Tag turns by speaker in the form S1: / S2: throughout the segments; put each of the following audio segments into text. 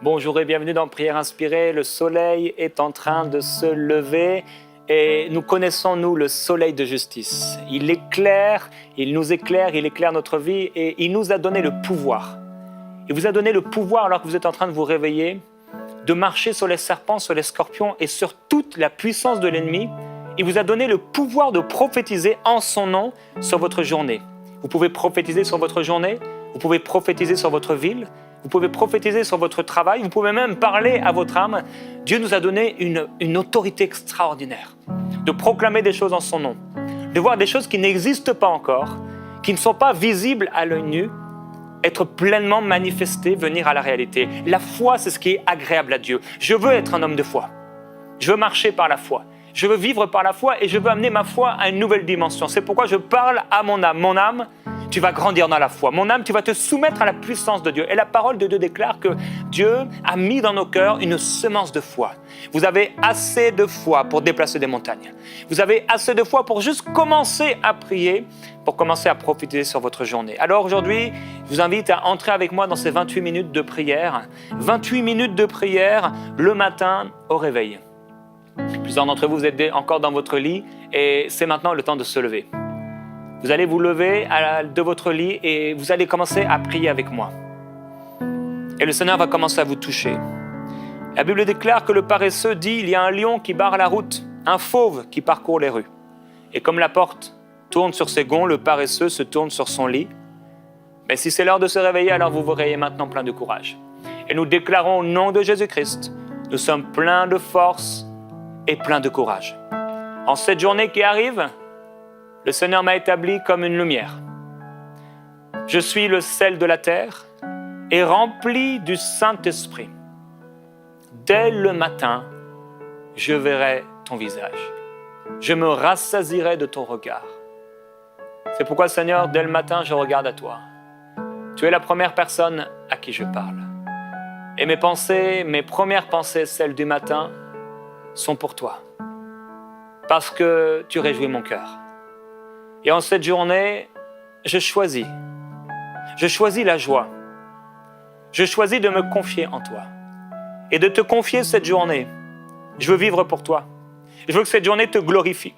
S1: Bonjour et bienvenue dans Prière Inspirée. Le soleil est en train de se lever et nous connaissons, nous, le soleil de justice. Il éclaire, il nous éclaire, il éclaire notre vie et il nous a donné le pouvoir. Il vous a donné le pouvoir, alors que vous êtes en train de vous réveiller, de marcher sur les serpents, sur les scorpions et sur toute la puissance de l'ennemi. Il vous a donné le pouvoir de prophétiser en son nom sur votre journée. Vous pouvez prophétiser sur votre journée, vous pouvez prophétiser sur votre ville, vous pouvez prophétiser sur votre travail, vous pouvez même parler à votre âme. Dieu nous a donné une autorité extraordinaire de proclamer des choses en son nom, de voir des choses qui n'existent pas encore, qui ne sont pas visibles à l'œil nu, être pleinement manifestées, venir à la réalité. La foi, c'est ce qui est agréable à Dieu. Je veux être un homme de foi. Je veux marcher par la foi. Je veux vivre par la foi et je veux amener ma foi à une nouvelle dimension. C'est pourquoi je parle à mon âme. Mon âme, tu vas grandir dans la foi. Mon âme, tu vas te soumettre à la puissance de Dieu. Et la parole de Dieu déclare que Dieu a mis dans nos cœurs une semence de foi. Vous avez assez de foi pour déplacer des montagnes. Vous avez assez de foi pour juste commencer à prier, pour commencer à profiter sur votre journée. Alors aujourd'hui, je vous invite à entrer avec moi dans ces 28 minutes de prière. 28 minutes de prière le matin au réveil. Plusieurs d'entre vous êtes encore dans votre lit et c'est maintenant le temps de se lever. Vous allez vous lever de votre lit et vous allez commencer à prier avec moi. Et le Seigneur va commencer à vous toucher. La Bible déclare que le paresseux dit, il y a un lion qui barre la route, un fauve qui parcourt les rues. Et comme la porte tourne sur ses gonds, le paresseux se tourne sur son lit. Mais si c'est l'heure de se réveiller, alors vous vous réveillez maintenant plein de courage. Et nous déclarons au nom de Jésus-Christ, nous sommes pleins de force et pleins de courage. En cette journée qui arrive, le Seigneur m'a établi comme une lumière. Je suis le sel de la terre et rempli du Saint-Esprit. Dès le matin, je verrai ton visage. Je me rassasierai de ton regard. C'est pourquoi, Seigneur, dès le matin, je regarde à toi. Tu es la première personne à qui je parle. Et mes pensées, mes premières pensées, celles du matin, sont pour toi. Parce que tu réjouis mon cœur. Et en cette journée, je choisis la joie. Je choisis de me confier en toi. Et de te confier cette journée. Je veux vivre pour toi. Je veux que cette journée te glorifie.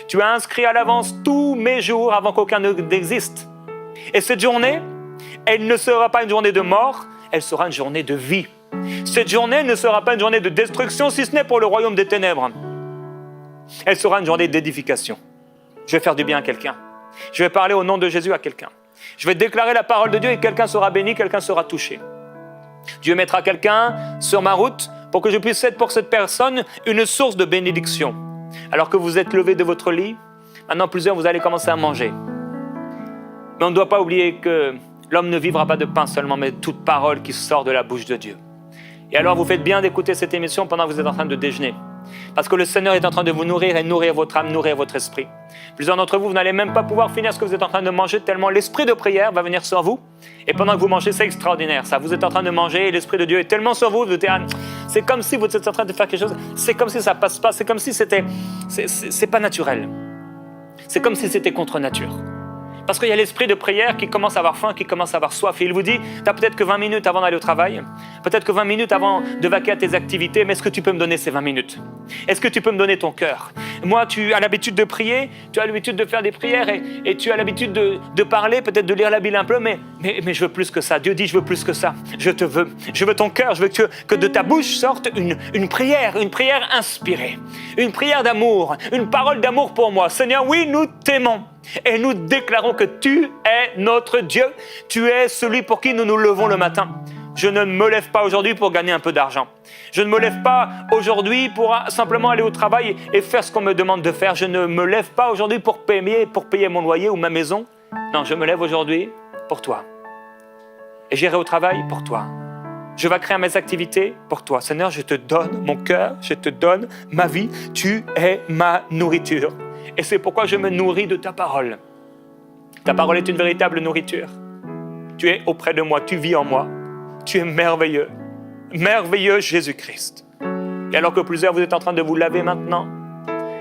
S1: Tu as inscrit à l'avance tous mes jours avant qu'aucun n'existe. Et cette journée, elle ne sera pas une journée de mort, elle sera une journée de vie. Cette journée ne sera pas une journée de destruction, si ce n'est pour le royaume des ténèbres. Elle sera une journée d'édification. Je vais faire du bien à quelqu'un. Je vais parler au nom de Jésus à quelqu'un. Je vais déclarer la parole de Dieu et quelqu'un sera béni, quelqu'un sera touché. Dieu mettra quelqu'un sur ma route pour que je puisse être pour cette personne une source de bénédiction. Alors que vous êtes levé de votre lit, maintenant plusieurs, vous allez commencer à manger. Mais on ne doit pas oublier que l'homme ne vivra pas de pain seulement, mais de toute parole qui sort de la bouche de Dieu. Et alors vous faites bien d'écouter cette émission pendant que vous êtes en train de déjeuner. Parce que le Seigneur est en train de vous nourrir et nourrir votre âme, nourrir votre esprit. Plusieurs d'entre vous, vous n'allez même pas pouvoir finir ce que vous êtes en train de manger tellement l'esprit de prière va venir sur vous. Et pendant que vous mangez, c'est extraordinaire ça. Vous êtes en train de manger et l'esprit de Dieu est tellement sur vous. C'est comme si vous êtes en train de faire quelque chose. C'est comme si ça passe pas. C'est comme si c'est pas naturel. C'est comme si c'était contre nature. Parce qu'il y a l'esprit de prière qui commence à avoir faim, qui commence à avoir soif. Et il vous dit, tu as peut-être que 20 minutes avant d'aller au travail, peut-être que 20 minutes avant de vaquer à tes activités, mais est-ce que tu peux me donner ces 20 minutes? Est-ce que tu peux me donner ton cœur? Moi, tu as l'habitude de prier, tu as l'habitude de faire des prières et tu as l'habitude de parler, peut-être de lire la Bible un peu, mais je veux plus que ça. Dieu dit, je veux plus que ça. Je te veux. Je veux ton cœur. Je veux que de ta bouche sorte une prière inspirée, une prière d'amour, une parole d'amour pour moi. Seigneur, oui, nous t'aimons. Et nous déclarons que tu es notre Dieu. Tu es celui pour qui nous nous levons le matin. Je ne me lève pas aujourd'hui pour gagner un peu d'argent. Je ne me lève pas aujourd'hui pour simplement aller au travail et faire ce qu'on me demande de faire. Je ne me lève pas aujourd'hui pour payer mon loyer ou ma maison. Non, je me lève aujourd'hui pour toi. Et j'irai au travail pour toi. Je vais créer mes activités pour toi. Seigneur, je te donne mon cœur, je te donne ma vie. Tu es ma nourriture. Et c'est pourquoi je me nourris de ta parole. Ta parole est une véritable nourriture. Tu es auprès de moi, tu vis en moi. Tu es merveilleux. Merveilleux Jésus-Christ. Et alors que plusieurs, vous êtes en train de vous laver maintenant,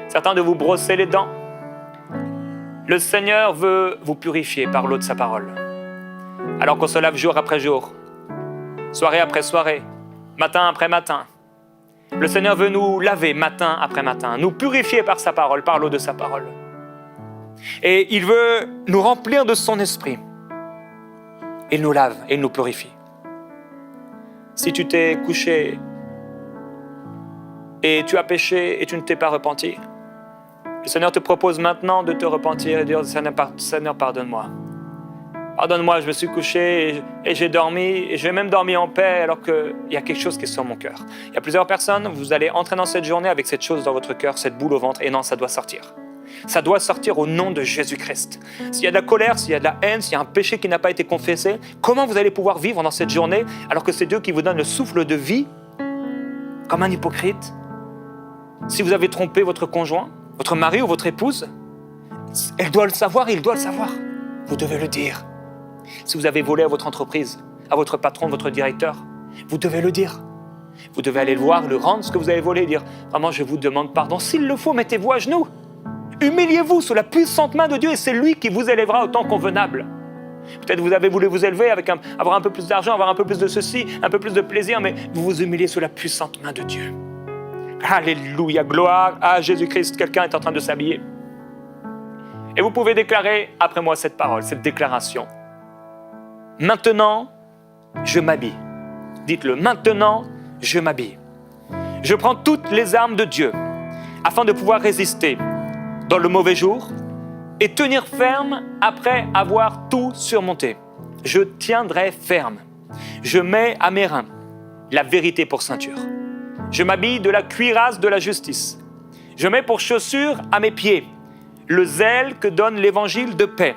S1: certains de vous brosser les dents, le Seigneur veut vous purifier par l'eau de sa parole. Alors qu'on se lave jour après jour, soirée après soirée, matin après matin. Le Seigneur veut nous laver matin après matin, nous purifier par sa parole, par l'eau de sa parole. Et il veut nous remplir de son esprit. Il nous lave et il nous purifie. Si tu t'es couché et tu as péché et tu ne t'es pas repenti, le Seigneur te propose maintenant de te repentir et de dire, Seigneur, pardonne-moi. Pardonne-moi, je me suis couché et j'ai dormi, et j'ai même dormi en paix alors qu'il y a quelque chose qui est sur mon cœur. Il y a plusieurs personnes, vous allez entrer dans cette journée avec cette chose dans votre cœur, cette boule au ventre, et non, ça doit sortir. Ça doit sortir au nom de Jésus-Christ. S'il y a de la colère, s'il y a de la haine, s'il y a un péché qui n'a pas été confessé, comment vous allez pouvoir vivre dans cette journée alors que c'est Dieu qui vous donne le souffle de vie, comme un hypocrite? Si vous avez trompé votre conjoint, votre mari ou votre épouse, elle doit le savoir, il doit le savoir. Vous devez le dire. Si vous avez volé à votre entreprise, à votre patron, votre directeur, vous devez le dire. Vous devez aller le voir, le rendre ce que vous avez volé, dire « Vraiment, je vous demande pardon. S'il le faut, mettez-vous à genoux. Humiliez-vous sous la puissante main de Dieu et c'est lui qui vous élèvera au temps convenable. » Peut-être vous avez voulu vous élever avec avoir un peu plus d'argent, avoir un peu plus de ceci, un peu plus de plaisir, mais vous vous humiliez sous la puissante main de Dieu. Alléluia, gloire à Jésus-Christ. Quelqu'un est en train de s'habiller. Et vous pouvez déclarer après moi cette parole, cette déclaration. Maintenant, je m'habille. Dites-le, maintenant, je m'habille. Je prends toutes les armes de Dieu afin de pouvoir résister dans le mauvais jour et tenir ferme après avoir tout surmonté. Je tiendrai ferme. Je mets à mes reins la vérité pour ceinture. Je m'habille de la cuirasse de la justice. Je mets pour chaussure à mes pieds le zèle que donne l'évangile de paix.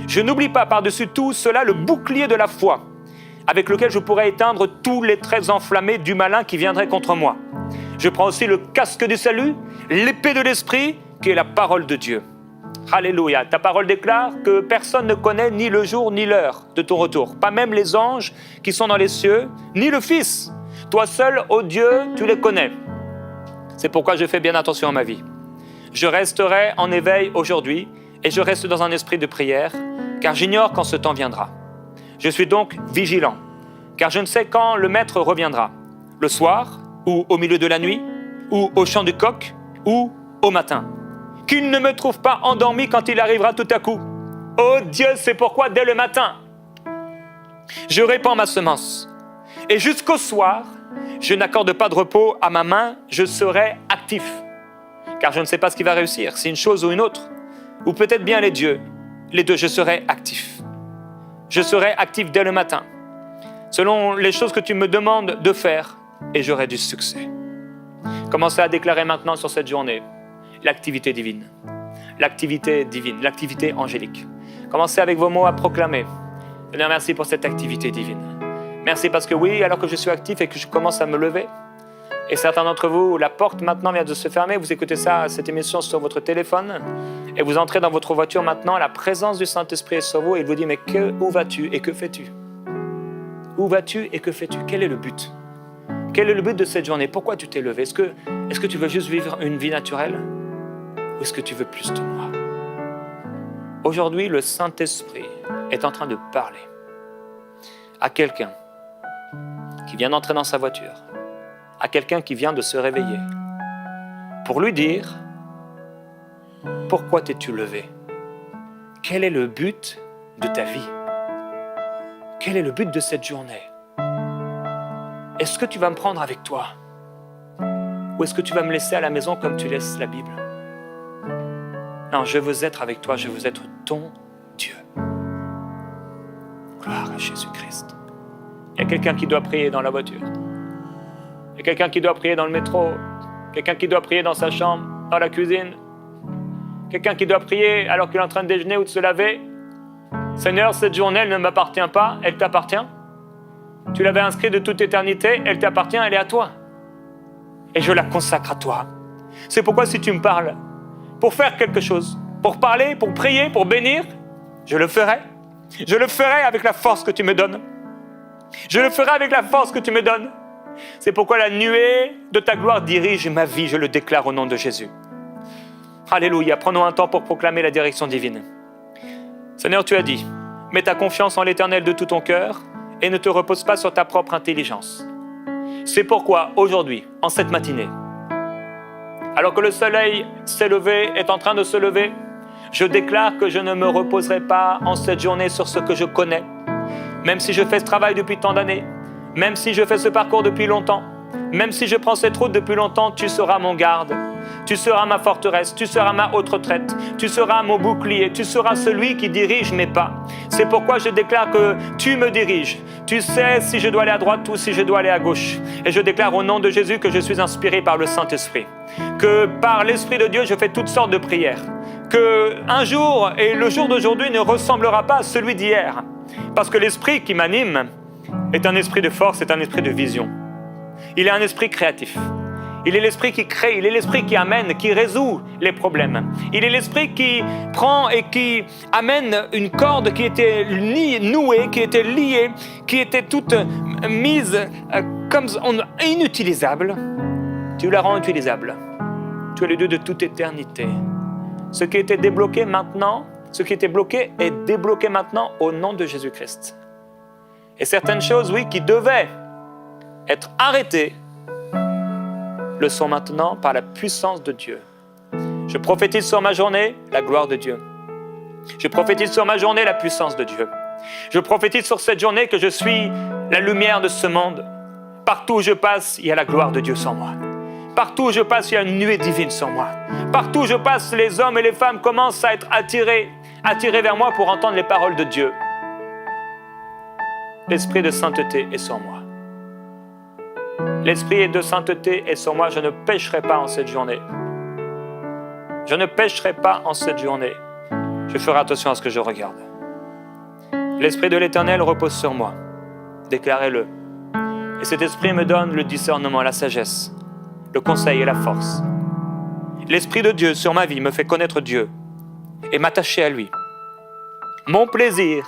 S1: Je n'oublie pas par-dessus tout cela le bouclier de la foi, avec lequel je pourrais éteindre tous les traits enflammés du malin qui viendrait contre moi. Je prends aussi le casque du salut, l'épée de l'esprit, qui est la parole de Dieu. Alléluia. Ta parole déclare que personne ne connaît ni le jour ni l'heure de ton retour, pas même les anges qui sont dans les cieux, ni le Fils. Toi seul, ô Dieu, tu les connais. C'est pourquoi je fais bien attention à ma vie. Je resterai en éveil aujourd'hui et je reste dans un esprit de prière, car j'ignore quand ce temps viendra. Je suis donc vigilant, car je ne sais quand le Maître reviendra. Le soir, ou au milieu de la nuit, ou au chant du coq, ou au matin. Qu'il ne me trouve pas endormi quand il arrivera tout à coup. Oh Dieu, c'est pourquoi dès le matin, je répands ma semence. Et jusqu'au soir, je n'accorde pas de repos à ma main, je serai actif. Car je ne sais pas ce qui va réussir, si une chose ou une autre, ou peut-être bien les deux, je serai actif. Je serai actif dès le matin, selon les choses que tu me demandes de faire, et j'aurai du succès. Commencez à déclarer maintenant sur cette journée l'activité divine, l'activité angélique. Commencez avec vos mots à proclamer. Seigneur, merci pour cette activité divine. Merci parce que oui, alors que je suis actif et que je commence à me lever, et certains d'entre vous, la porte maintenant vient de se fermer, vous écoutez cette émission sur votre téléphone, et vous entrez dans votre voiture maintenant, la présence du Saint-Esprit est sur vous, et il vous dit, mais où vas-tu et que fais-tu? Où vas-tu et que fais-tu? Quel est le but? Quel est le but de cette journée? Pourquoi tu t'es levé? Est-ce que tu veux juste vivre une vie naturelle? Ou est-ce que tu veux plus de moi? Aujourd'hui, le Saint-Esprit est en train de parler à quelqu'un qui vient d'entrer dans sa voiture, à quelqu'un qui vient de se réveiller, pour lui dire « Pourquoi t'es-tu levé? Quel est le but de ta vie? Quel est le but de cette journée? Est-ce que tu vas me prendre avec toi? Ou est-ce que tu vas me laisser à la maison comme tu laisses la Bible? Non, je veux être avec toi, je veux être ton Dieu. » Gloire à Jésus-Christ. Il y a quelqu'un qui doit prier dans la voiture. Il y a quelqu'un qui doit prier dans le métro. Quelqu'un qui doit prier dans sa chambre, dans la cuisine. Quelqu'un qui doit prier alors qu'il est en train de déjeuner ou de se laver. Seigneur, cette journée, elle ne m'appartient pas, elle t'appartient. Tu l'avais inscrite de toute éternité, elle t'appartient, elle est à toi. Et je la consacre à toi. C'est pourquoi si tu me parles, pour faire quelque chose, pour parler, pour prier, pour bénir, je le ferai. Je le ferai avec la force que tu me donnes. Je le ferai avec la force que tu me donnes. C'est pourquoi la nuée de ta gloire dirige ma vie, je le déclare au nom de Jésus. Alléluia, prenons un temps pour proclamer la direction divine. Seigneur, tu as dit, mets ta confiance en l'Éternel de tout ton cœur et ne te repose pas sur ta propre intelligence. C'est pourquoi aujourd'hui, en cette matinée, alors que le soleil s'est levé, est en train de se lever, je déclare que je ne me reposerai pas en cette journée sur ce que je connais, même si je fais ce travail depuis tant d'années, même si je fais ce parcours depuis longtemps, même si je prends cette route depuis longtemps, tu seras mon garde, tu seras ma forteresse, tu seras ma haute retraite, tu seras mon bouclier, tu seras celui qui dirige mes pas. C'est pourquoi je déclare que tu me diriges. Tu sais si je dois aller à droite ou si je dois aller à gauche. Et je déclare au nom de Jésus que je suis inspiré par le Saint-Esprit. Que par l'Esprit de Dieu, je fais toutes sortes de prières. Que un jour et le jour d'aujourd'hui ne ressemblera pas à celui d'hier. Parce que l'Esprit qui m'anime est un esprit de force, est un esprit de vision. Il est un esprit créatif. Il est l'esprit qui crée, il est l'esprit qui amène, qui résout les problèmes. Il est l'esprit qui prend et qui amène une corde qui était nouée, qui était liée, qui était toute mise comme inutilisable. Tu la rends utilisable. Tu es le Dieu de toute éternité. Ce qui était débloqué maintenant, ce qui était bloqué est débloqué maintenant au nom de Jésus-Christ. Et certaines choses, oui, qui devaient être arrêtées, le sont maintenant par la puissance de Dieu. Je prophétise sur ma journée la gloire de Dieu. Je prophétise sur ma journée la puissance de Dieu. Je prophétise sur cette journée que je suis la lumière de ce monde. Partout où je passe, il y a la gloire de Dieu sur moi. Partout où je passe, il y a une nuée divine sur moi. Partout où je passe, les hommes et les femmes commencent à être attirés vers moi pour entendre les paroles de Dieu. L'esprit de sainteté est sur moi. L'esprit de sainteté est sur moi. Je ne pécherai pas en cette journée. Je ne pécherai pas en cette journée. Je ferai attention à ce que je regarde. L'Esprit de l'Éternel repose sur moi. Déclarez-le. Et cet esprit me donne le discernement, la sagesse, le conseil et la force. L'Esprit de Dieu sur ma vie me fait connaître Dieu et m'attacher à lui. Mon plaisir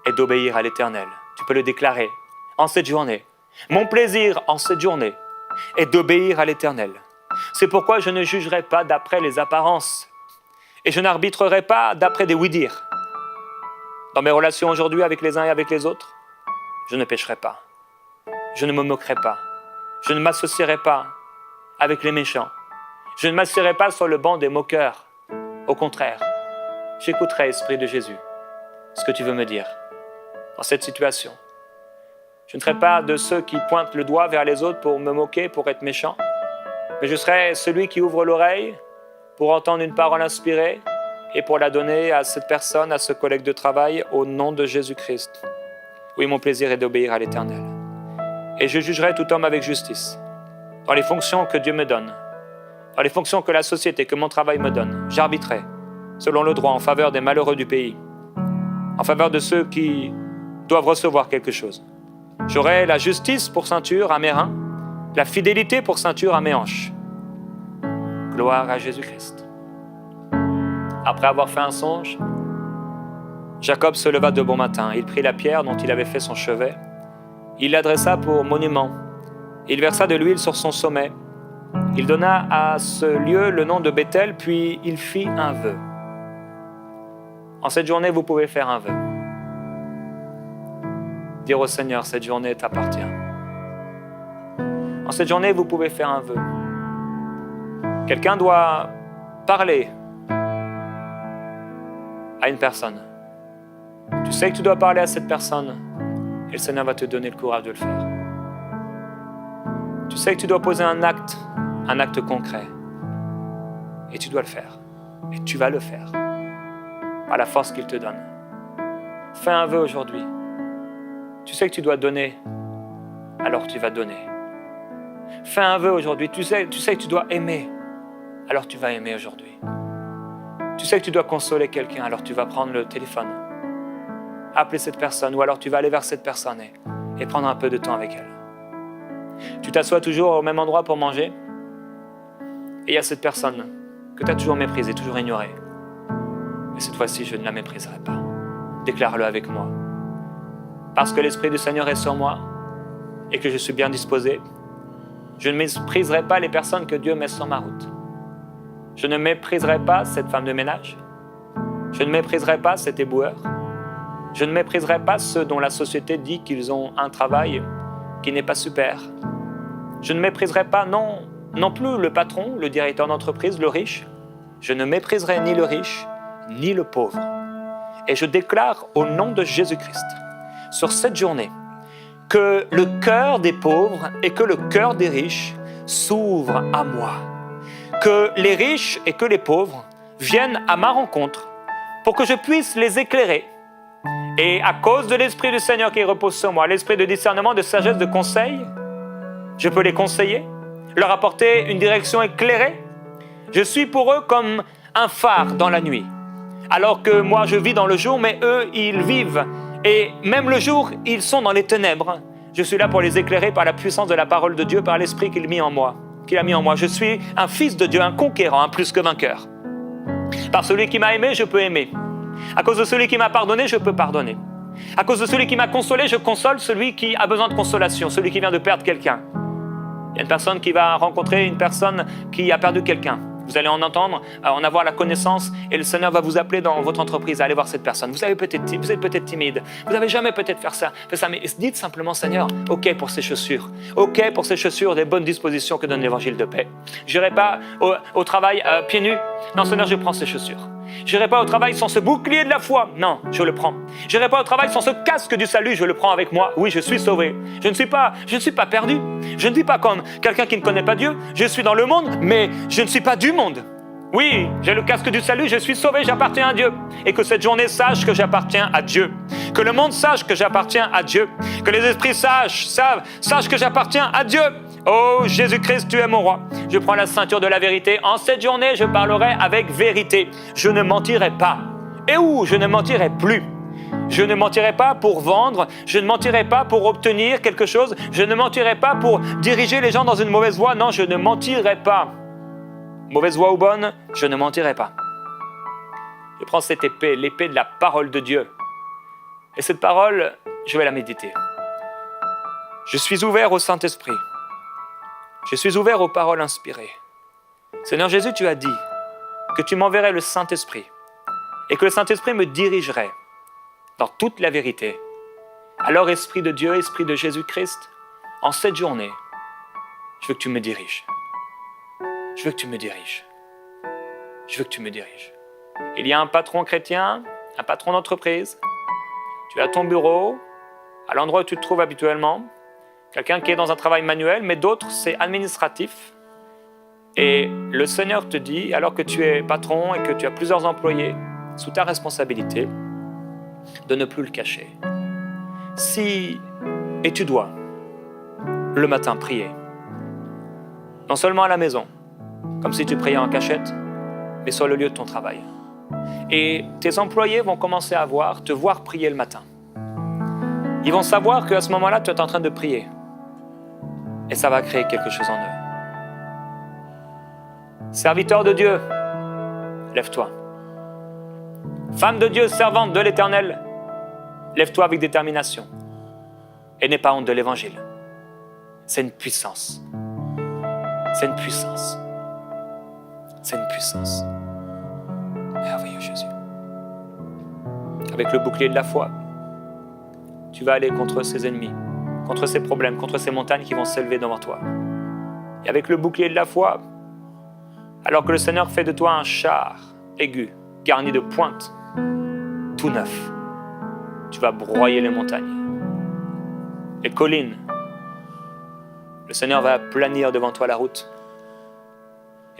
S1: est d'obéir à l'Éternel. Tu peux le déclarer en cette journée. Mon plaisir en cette journée est d'obéir à l'Éternel. C'est pourquoi je ne jugerai pas d'après les apparences et je n'arbitrerai pas d'après des oui-dire. Dans mes relations aujourd'hui avec les uns et avec les autres, je ne pécherai pas. Je ne me moquerai pas. Je ne m'associerai pas avec les méchants. Je ne m'assierai pas sur le banc des moqueurs. Au contraire, j'écouterai, Esprit de Jésus, ce que tu veux me dire dans cette situation. Je ne serai pas de ceux qui pointent le doigt vers les autres pour me moquer, pour être méchant, mais je serai celui qui ouvre l'oreille pour entendre une parole inspirée et pour la donner à cette personne, à ce collègue de travail, au nom de Jésus-Christ. Oui, mon plaisir est d'obéir à l'Éternel. Et je jugerai tout homme avec justice, dans les fonctions que Dieu me donne, dans les fonctions que la société, que mon travail me donne. J'arbitrerai, selon le droit, en faveur des malheureux du pays, en faveur de ceux qui doivent recevoir quelque chose. J'aurai la justice pour ceinture à mes reins, la fidélité pour ceinture à mes hanches. Gloire à Jésus-Christ. Après avoir fait un songe, Jacob se leva de bon matin. Il prit la pierre dont il avait fait son chevet. Il l'adressa pour monument. Il versa de l'huile sur son sommet. Il donna à ce lieu le nom de Béthel, puis il fit un vœu. En cette journée, vous pouvez faire un vœu. Dire au Seigneur, cette journée t'appartient. En cette journée, vous pouvez faire un vœu. Quelqu'un doit parler à une personne. Tu sais que tu dois parler à cette personne et le Seigneur va te donner le courage de le faire. Tu sais que tu dois poser un acte concret et tu dois le faire. Et tu vas le faire par la force qu'il te donne. Fais un vœu aujourd'hui. Tu sais que tu dois donner, alors tu vas donner. Fais un vœu aujourd'hui. Tu sais que tu dois aimer, alors tu vas aimer aujourd'hui. Tu sais que tu dois consoler quelqu'un, alors tu vas prendre le téléphone, appeler cette personne, ou alors tu vas aller vers cette personne et prendre un peu de temps avec elle. Tu t'assois toujours au même endroit pour manger, et il y a cette personne que tu as toujours méprisée, toujours ignorée. Et cette fois-ci, je ne la mépriserai pas. Déclare-le avec moi. Parce que l'Esprit du Seigneur est sur moi et que je suis bien disposé, je ne mépriserai pas les personnes que Dieu met sur ma route. Je ne mépriserai pas cette femme de ménage. Je ne mépriserai pas cet éboueur. Je ne mépriserai pas ceux dont la société dit qu'ils ont un travail qui n'est pas super. Je ne mépriserai pas non plus le patron, le directeur d'entreprise, le riche. Je ne mépriserai ni le riche, ni le pauvre. Et je déclare au nom de Jésus-Christ, sur cette journée, que le cœur des pauvres et que le cœur des riches s'ouvrent à moi. Que les riches et que les pauvres viennent à ma rencontre pour que je puisse les éclairer. Et à cause de l'Esprit du Seigneur qui repose sur moi, l'Esprit de discernement, de sagesse, de conseil, je peux les conseiller, leur apporter une direction éclairée. Je suis pour eux comme un phare dans la nuit. Alors que moi, je vis dans le jour, mais eux, ils vivent. Et même le jour, ils sont dans les ténèbres. Je suis là pour les éclairer par la puissance de la parole de Dieu, par l'Esprit qu'il a mis en moi. Je suis un fils de Dieu, un conquérant, un plus que vainqueur. Par celui qui m'a aimé, je peux aimer. À cause de celui qui m'a pardonné, je peux pardonner. À cause de celui qui m'a consolé, je console celui qui a besoin de consolation, celui qui vient de perdre quelqu'un. Il y a une personne qui va rencontrer une personne qui a perdu quelqu'un. Vous allez en entendre, en avoir la connaissance, et le Seigneur va vous appeler dans votre entreprise à aller voir cette personne. Vous êtes peut-être timide, vous n'avez jamais peut-être fait ça, mais dites simplement, Seigneur, ok pour ces chaussures, des bonnes dispositions que donne l'évangile de paix. Je n'irai pas au travail pieds nus. Non, Seigneur, je prends ces chaussures. Je n'irai pas au travail sans ce bouclier de la foi. Non, je le prends. Je n'irai pas au travail sans ce casque du salut. Je le prends avec moi. Oui, je suis sauvé. Je ne suis pas perdu. Je ne vis pas comme quelqu'un qui ne connaît pas Dieu. Je suis dans le monde, mais je ne suis pas du monde. Oui, j'ai le casque du salut, je suis sauvé, j'appartiens à Dieu. Et que cette journée sache que j'appartiens à Dieu. Que le monde sache que j'appartiens à Dieu. Que les esprits sachent que j'appartiens à Dieu. Oh Jésus-Christ, tu es mon roi. Je prends la ceinture de la vérité. En cette journée, je parlerai avec vérité. Je ne mentirai pas. Et où je ne mentirai plus. Je ne mentirai pas pour vendre. Je ne mentirai pas pour obtenir quelque chose. Je ne mentirai pas pour diriger les gens dans une mauvaise voie. Non, je ne mentirai pas. Mauvaise voie ou bonne, je ne mentirai pas. Je prends cette épée, l'épée de la parole de Dieu. Et cette parole, je vais la méditer. Je suis ouvert au Saint-Esprit. Je suis ouvert aux paroles inspirées. Seigneur Jésus, tu as dit que tu m'enverrais le Saint-Esprit et que le Saint-Esprit me dirigerait dans toute la vérité. Alors, Esprit de Dieu, Esprit de Jésus-Christ, en cette journée, je veux que tu me diriges. Je veux que tu me diriges. Je veux que tu me diriges. Il y a un patron chrétien, un patron d'entreprise. Tu es à ton bureau, à l'endroit où tu te trouves habituellement. Quelqu'un qui est dans un travail manuel, mais d'autres, c'est administratif. Et le Seigneur te dit, alors que tu es patron et que tu as plusieurs employés sous ta responsabilité, de ne plus le cacher. Et tu dois, le matin, prier. Non seulement à la maison, comme si tu priais en cachette, mais sur le lieu de ton travail. Et tes employés vont commencer à te voir prier le matin. Ils vont savoir qu'à ce moment-là, tu es en train de prier. Et ça va créer quelque chose en eux. Serviteur de Dieu, lève-toi. Femme de Dieu, servante de l'Éternel, lève-toi avec détermination. Et n'aie pas honte de l'Évangile. C'est une puissance. C'est une puissance. C'est une puissance. Merveilleux Jésus. Avec le bouclier de la foi, tu vas aller contre ses ennemis, contre ses problèmes, contre ces montagnes qui vont s'élever devant toi. Et avec le bouclier de la foi, alors que le Seigneur fait de toi un char aigu, garni de pointes, tout neuf, tu vas broyer les montagnes, les collines. Le Seigneur va planir devant toi la route.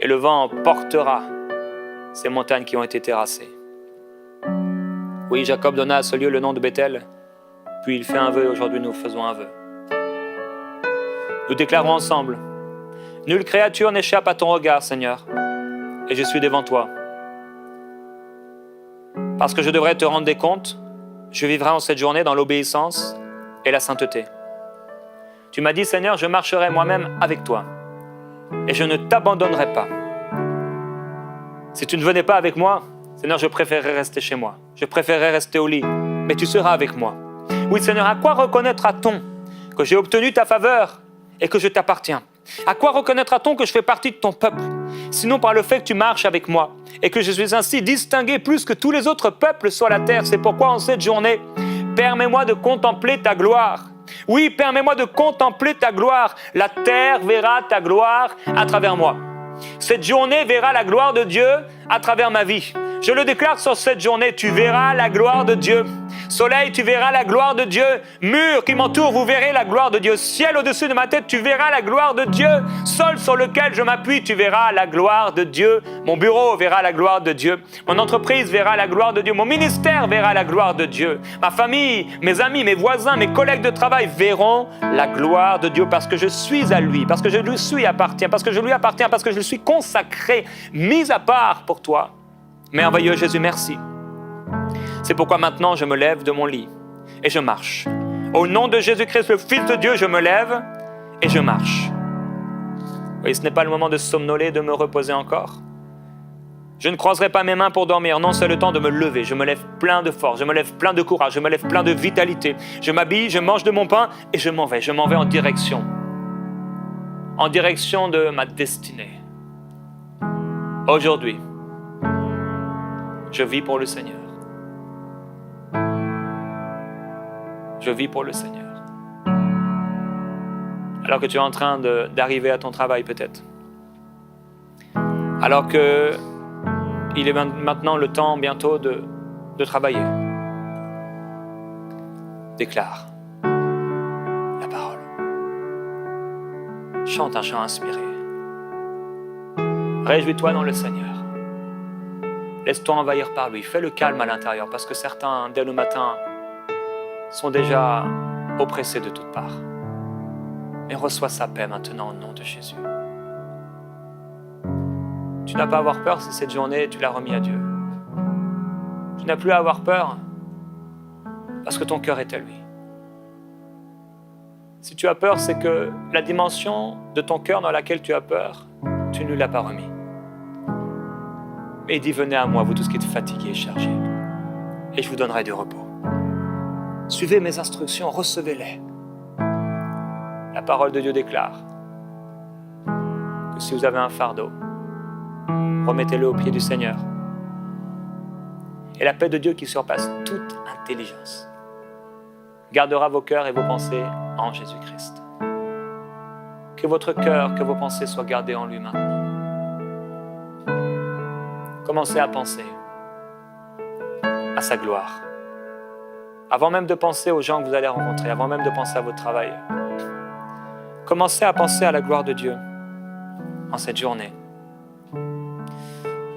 S1: Et le vent portera ces montagnes qui ont été terrassées. Oui, Jacob donna à ce lieu le nom de Bethel, puis il fait un vœu, et aujourd'hui nous faisons un vœu. Nous déclarons ensemble, nulle créature n'échappe à ton regard, Seigneur, et je suis devant toi. Parce que je devrais te rendre des comptes, je vivrai en cette journée dans l'obéissance et la sainteté. Tu m'as dit, Seigneur, je marcherai moi-même avec toi. Et je ne t'abandonnerai pas. Si tu ne venais pas avec moi, Seigneur, je préférerais rester chez moi. Je préférerais rester au lit. Mais tu seras avec moi. Oui, Seigneur, à quoi reconnaîtra-t-on que j'ai obtenu ta faveur et que je t'appartiens? À quoi reconnaîtra-t-on que je fais partie de ton peuple? Sinon par le fait que tu marches avec moi et que je suis ainsi distingué plus que tous les autres peuples sur la terre. C'est pourquoi en cette journée, permets-moi de contempler ta gloire. Oui, permets-moi de contempler ta gloire. La terre verra ta gloire à travers moi. Cette journée verra la gloire de Dieu à travers ma vie. Je le déclare sur cette journée, tu verras la gloire de Dieu. Soleil, tu verras la gloire de Dieu. Mur qui m'entoure, vous verrez la gloire de Dieu. Ciel au-dessus de ma tête, tu verras la gloire de Dieu. Sol sur lequel je m'appuie, tu verras la gloire de Dieu. Mon bureau verra la gloire de Dieu. Mon entreprise verra la gloire de Dieu. Mon ministère verra la gloire de Dieu. Ma famille, mes amis, mes voisins, mes collègues de travail verront la gloire de Dieu parce que je suis à lui, parce que je lui suis appartiens, parce que je lui appartiens, parce que je suis consacré, mis à part pour toi. Merveilleux Jésus, merci. C'est pourquoi maintenant je me lève de mon lit et je marche. Au nom de Jésus-Christ, le Fils de Dieu, je me lève et je marche. Oui, ce n'est pas le moment de somnoler, de me reposer encore. Je ne croiserai pas mes mains pour dormir. Non, c'est le temps de me lever. Je me lève plein de force, je me lève plein de courage, je me lève plein de vitalité. Je m'habille, je mange de mon pain et je m'en vais. Je m'en vais en direction de ma destinée. Aujourd'hui, je vis pour le Seigneur. Je vis pour le Seigneur. Alors que tu es en train d'arriver à ton travail peut-être. Alors que il est maintenant le temps bientôt de travailler. Déclare la parole. Chante un chant inspiré. Réjouis-toi dans le Seigneur. Laisse-toi envahir par lui. Fais le calme à l'intérieur parce que certains, dès le matin, sont déjà oppressés de toutes parts. Mais reçois sa paix maintenant au nom de Jésus. Tu n'as pas à avoir peur si cette journée, tu l'as remis à Dieu. Tu n'as plus à avoir peur parce que ton cœur est à lui. Si tu as peur, c'est que la dimension de ton cœur dans laquelle tu as peur, tu ne l'as pas remis. Mais il dit, venez à moi, vous tous qui êtes fatigués et chargés, et je vous donnerai du repos. Suivez mes instructions, recevez-les. La parole de Dieu déclare que si vous avez un fardeau, remettez-le au pied du Seigneur. Et la paix de Dieu qui surpasse toute intelligence gardera vos cœurs et vos pensées en Jésus-Christ. Que votre cœur, que vos pensées soient gardées en lui maintenant. Commencez à penser à sa gloire. Avant même de penser aux gens que vous allez rencontrer, avant même de penser à votre travail, commencez à penser à la gloire de Dieu en cette journée.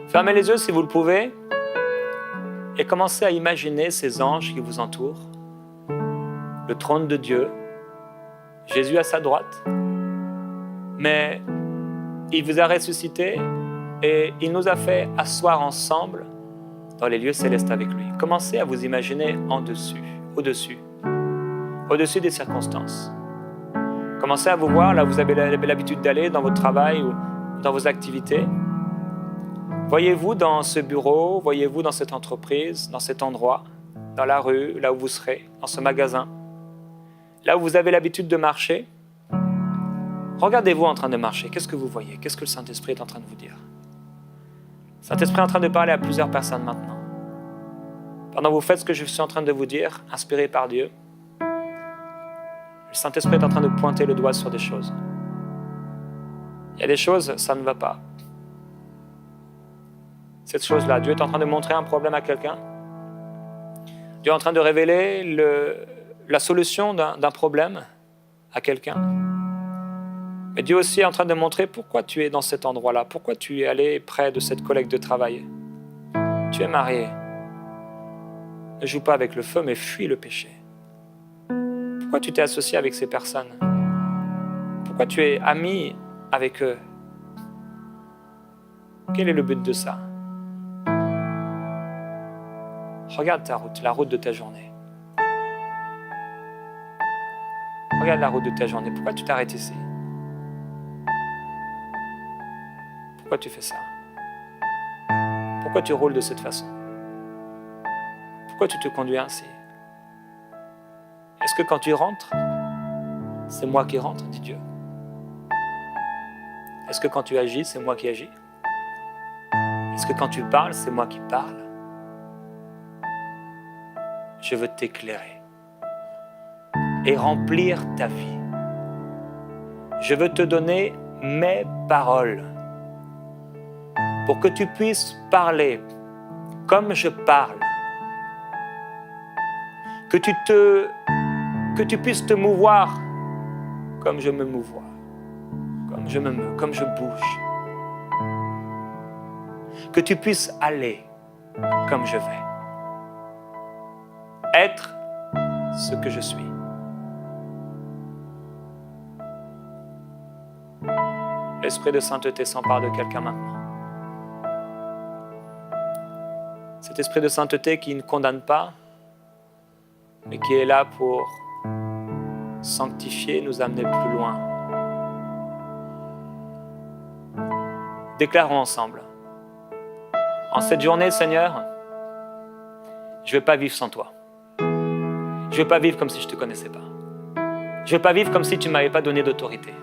S1: Fermez les yeux si vous le pouvez et commencez à imaginer ces anges qui vous entourent, le trône de Dieu, Jésus à sa droite, mais il vous a ressuscité et il nous a fait asseoir ensemble dans les lieux célestes avec lui. Commencez à vous imaginer au-dessus des circonstances. Commencez à vous voir là où vous avez l'habitude d'aller dans votre travail ou dans vos activités. Voyez-vous dans ce bureau, voyez-vous dans cette entreprise, dans cet endroit, dans la rue, là où vous serez, dans ce magasin, là où vous avez l'habitude de marcher. Regardez-vous en train de marcher. Qu'est-ce que vous voyez? Qu'est-ce que le Saint-Esprit est en train de vous dire? Le Saint-Esprit est en train de parler à plusieurs personnes maintenant. Pendant que vous faites ce que je suis en train de vous dire, inspiré par Dieu, le Saint-Esprit est en train de pointer le doigt sur des choses. Il y a des choses, ça ne va pas. Cette chose-là, Dieu est en train de montrer un problème à quelqu'un. Dieu est en train de révéler la solution d'un problème à quelqu'un. Mais Dieu aussi est en train de montrer pourquoi tu es dans cet endroit-là, pourquoi tu es allé près de cette collègue de travail. Tu es marié. Ne joue pas avec le feu, mais fuis le péché. Pourquoi tu t'es associé avec ces personnes? Pourquoi tu es ami avec eux? Quel est le but de ça? Regarde ta route, la route de ta journée. Regarde la route de ta journée. Pourquoi tu t'arrêtes ici? Pourquoi tu fais ça? Pourquoi tu roules de cette façon? Pourquoi tu te conduis ainsi? Est-ce que quand tu rentres, c'est moi qui rentre, dit Dieu? Est-ce que quand tu agis, c'est moi qui agis? Est-ce que quand tu parles, c'est moi qui parle? Je veux t'éclairer. et remplir ta vie. Je veux te donner mes paroles pour que tu puisses parler comme je parle, que tu puisses te mouvoir comme je me mouvoie, comme je me meus, comme je bouge, que tu puisses aller comme je vais, être ce que je suis. L'Esprit de sainteté s'empare de quelqu'un maintenant. Cet Esprit de sainteté qui ne condamne pas, mais qui est là pour sanctifier, nous amener plus loin. Déclarons ensemble. En cette journée, Seigneur, je ne vais pas vivre sans toi. Je ne vais pas vivre comme si je ne te connaissais pas. Je ne vais pas vivre comme si tu ne m'avais pas donné d'autorité.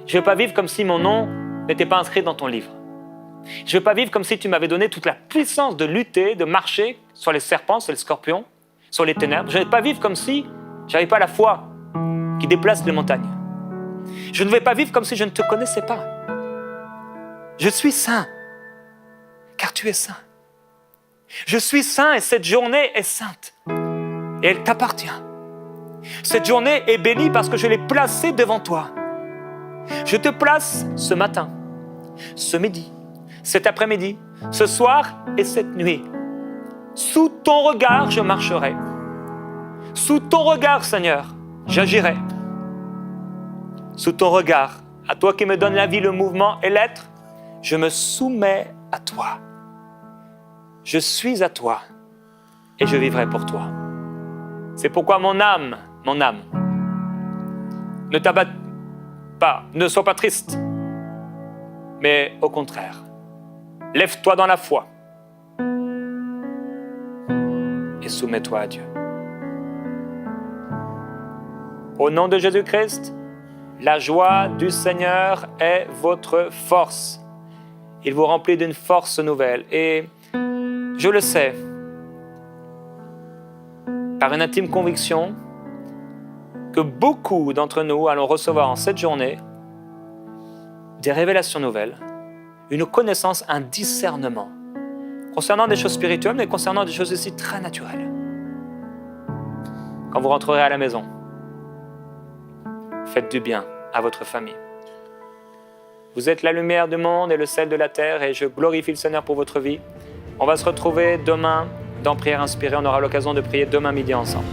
S1: Je ne vais pas vivre comme si mon nom n'était pas inscrit dans ton livre. Je ne vais pas vivre comme si tu m'avais donné toute la puissance de lutter, de marcher sur les serpents, sur les scorpions, sur les ténèbres. Je ne vais pas vivre comme si je n'avais pas la foi qui déplace les montagnes. Je ne vais pas vivre comme si je ne te connaissais pas. Je suis saint, car tu es saint. Je suis saint et cette journée est sainte. Et elle t'appartient. Cette journée est bénie parce que je l'ai placée devant toi. Je te place ce matin, ce midi, cet après-midi, ce soir et cette nuit. Sous ton regard, je marcherai. Sous ton regard, Seigneur, j'agirai. Sous ton regard, à toi qui me donnes la vie, le mouvement et l'être, je me soumets à toi. Je suis à toi et je vivrai pour toi. C'est pourquoi mon âme, ne t'abatte pas, ne sois pas triste, mais au contraire, lève-toi dans la foi et soumets-toi à Dieu. Au nom de Jésus-Christ, la joie du Seigneur est votre force. Il vous remplit d'une force nouvelle. Et je le sais, par une intime conviction, que beaucoup d'entre nous allons recevoir en cette journée des révélations nouvelles, une connaissance, un discernement concernant des choses spirituelles, mais concernant des choses aussi très naturelles. Quand vous rentrerez à la maison, faites du bien à votre famille. Vous êtes la lumière du monde et le sel de la terre et je glorifie le Seigneur pour votre vie. On va se retrouver demain dans Prière Inspirée. On aura l'occasion de prier demain midi ensemble.